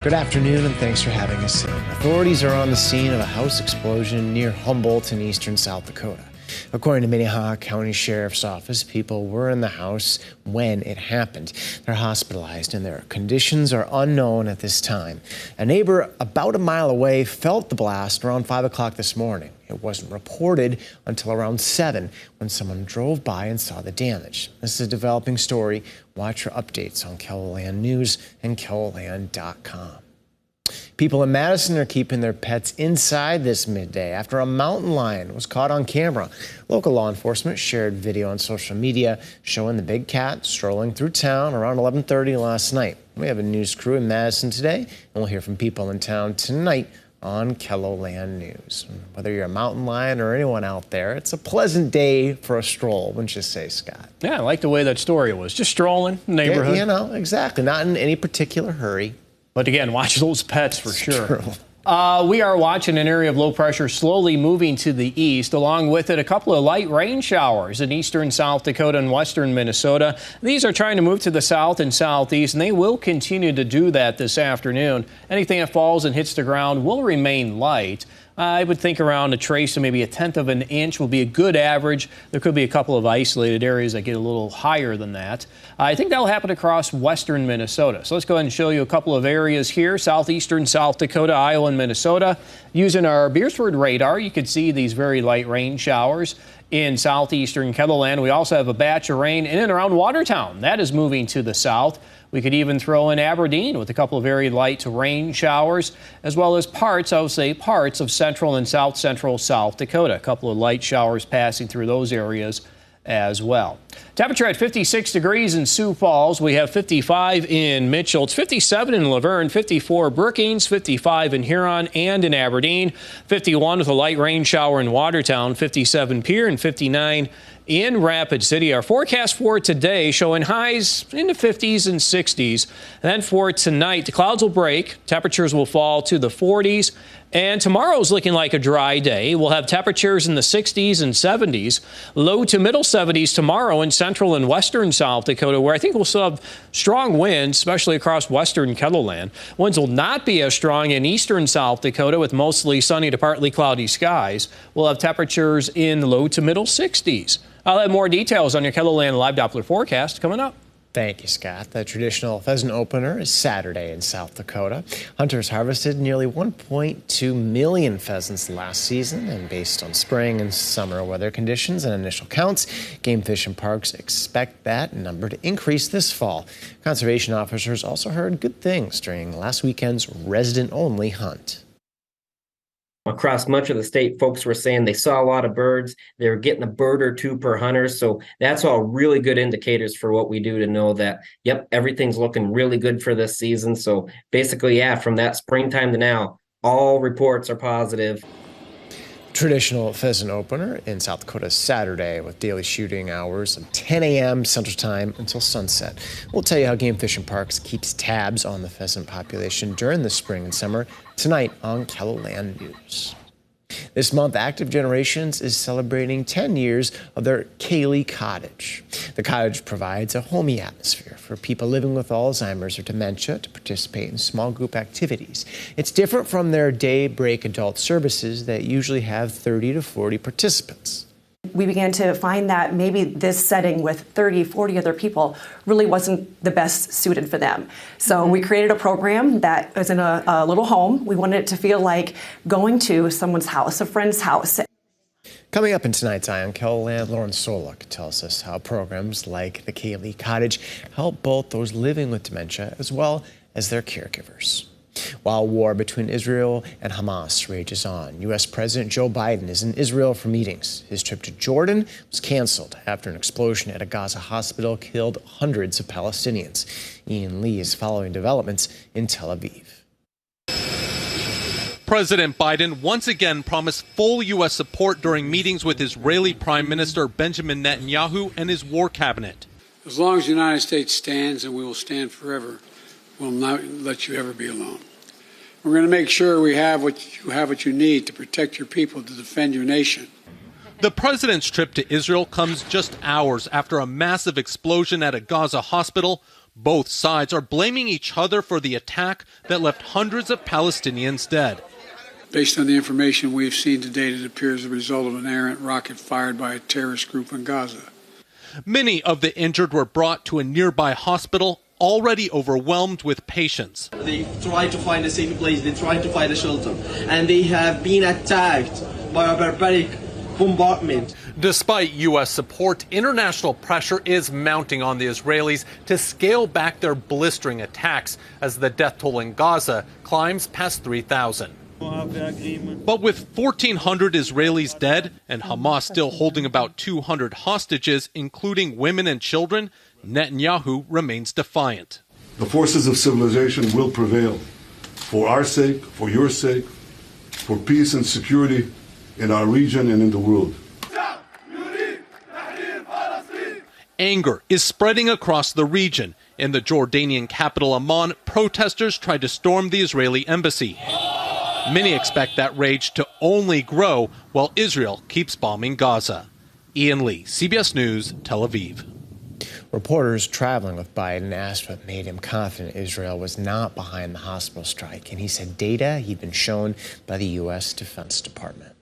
Good afternoon, and thanks for having us in. Authorities are on the scene of a house explosion near Humboldt in eastern South Dakota. According to Minnehaha County Sheriff's Office, people were in the house when it happened. They're hospitalized, and their conditions are unknown at this time. A neighbor about a mile away felt the blast around 5 o'clock this morning. It wasn't reported until around 7 when someone drove by and saw the damage. This is a developing story. Watch for updates on KELOLAND News and KELOLAND.com. People in Madison are keeping their pets inside this midday after a mountain lion was caught on camera. Local law enforcement shared video on social media showing the big cat strolling through town around 11:30 last night. We have a news crew in Madison today, and we'll hear from people in town tonight on KELOLAND News. Whether you're a mountain lion or anyone out there, it's a pleasant day for a stroll, wouldn't you say, Scott? Yeah, I like the way that story was. Just strolling neighborhood. Yeah, you know, exactly. Not in any particular hurry. But again, watch those pets for sure. True. We are watching an area of low pressure slowly moving to the east. Along with it, a couple of light rain showers in eastern South Dakota and western Minnesota. These are trying to move to the south and southeast, and they will continue to do that this afternoon. Anything that falls and hits the ground will remain light. I would think around a trace of maybe 1/10 of an inch will be a good average. There could be a couple of isolated areas that get a little higher than that. I think that'll happen across western Minnesota. So let's go ahead and show you a couple of areas here. Southeastern South Dakota, Iowa, and Minnesota. Using our Beersford radar, you can see these very light rain showers in southeastern KELOLAND. We also have a batch of rain in and around Watertown. That is moving to the south. We could even throw in Aberdeen with a couple of very light rain showers, as well as parts of central and south central South Dakota. A couple of light showers passing through those areas as well. Temperature at 56 degrees in Sioux Falls. We have 55 in Mitchell. It's 57 in Laverne, 54 Brookings, 55 in Huron and in Aberdeen, 51 with a light rain shower in Watertown, 57 Pierre, and 59 in Rapid City. Our forecast for today showing highs in the 50s and 60s. And then for tonight, the clouds will break. Temperatures will fall to the 40s. And tomorrow's looking like a dry day. We'll have temperatures in the 60s and 70s, low to middle 70s tomorrow in central and western South Dakota, where I think we'll still have strong winds, especially across western KELOLAND. Winds will not be as strong in eastern South Dakota with mostly sunny to partly cloudy skies. We'll have temperatures in the low to middle 60s. I'll have more details on your KELOLAND live Doppler forecast coming up. Thank you, Scott. The traditional pheasant opener is Saturday in South Dakota. Hunters harvested nearly 1.2 million pheasants last season, and based on spring and summer weather conditions and initial counts, game fish and parks expect that number to increase this fall. Conservation officers also heard good things during last weekend's resident-only hunt. Across much of the state, folks were saying they saw a lot of birds. They were getting a bird or two per hunter. So that's all really good indicators for what we do to know that, yep, everything's looking really good for this season. So basically, yeah, from that springtime to now, all reports are positive. Traditional pheasant opener in South Dakota Saturday with daily shooting hours of 10 a.m. Central Time until sunset. We'll tell you how Game Fish and Parks keeps tabs on the pheasant population during the spring and summer tonight on KELOLAND News. This month, Active Generations is celebrating 10 years of their Kaylee Cottage. The cottage provides a homey atmosphere for people living with Alzheimer's or dementia to participate in small group activities. It's different from their daybreak adult services that usually have 30 to 40 participants. We began to find that maybe this setting with 30, 40 other people really wasn't the best suited for them. So we created a program that was in a little home. We wanted it to feel like going to someone's house, a friend's house. Coming up in tonight's Eye on KELOLAND, Lauren Solak tells us how programs like the Kaylee Cottage help both those living with dementia as well as their caregivers. While war between Israel and Hamas rages on, U.S. President Joe Biden is in Israel for meetings. His trip to Jordan was canceled after an explosion at a Gaza hospital killed hundreds of Palestinians. Ian Lee is following developments in Tel Aviv. President Biden once again promised full U.S. support during meetings with Israeli Prime Minister Benjamin Netanyahu and his war cabinet. As long as the United States stands, and we will stand forever, we'll not let you ever be alone. We're going to make sure we have what you need to protect your people, to defend your nation. The president's trip to Israel comes just hours after a massive explosion at a Gaza hospital Both sides are blaming each other for the attack that left hundreds of Palestinians dead. Based on the information we've seen to date, it appears the result of an errant rocket fired by a terrorist group in Gaza. Many of the injured were brought to a nearby hospital, already overwhelmed with patients. They try to find a safe place, they try to find a shelter, and they have been attacked by a barbaric bombardment. Despite U.S. support, international pressure is mounting on the Israelis to scale back their blistering attacks as the death toll in Gaza climbs past 3,000. But with 1,400 Israelis dead and Hamas still holding about 200 hostages, including women and children, Netanyahu remains defiant. The forces of civilization will prevail for our sake, for your sake, for peace and security in our region and in the world. Anger is spreading across the region. In the Jordanian capital Amman, protesters tried to storm the Israeli embassy. Many expect that rage to only grow while Israel keeps bombing Gaza. Ian Lee, CBS News, Tel Aviv. Reporters traveling with Biden asked what made him confident Israel was not behind the hospital strike, and he said data he'd been shown by the U.S. Defense Department.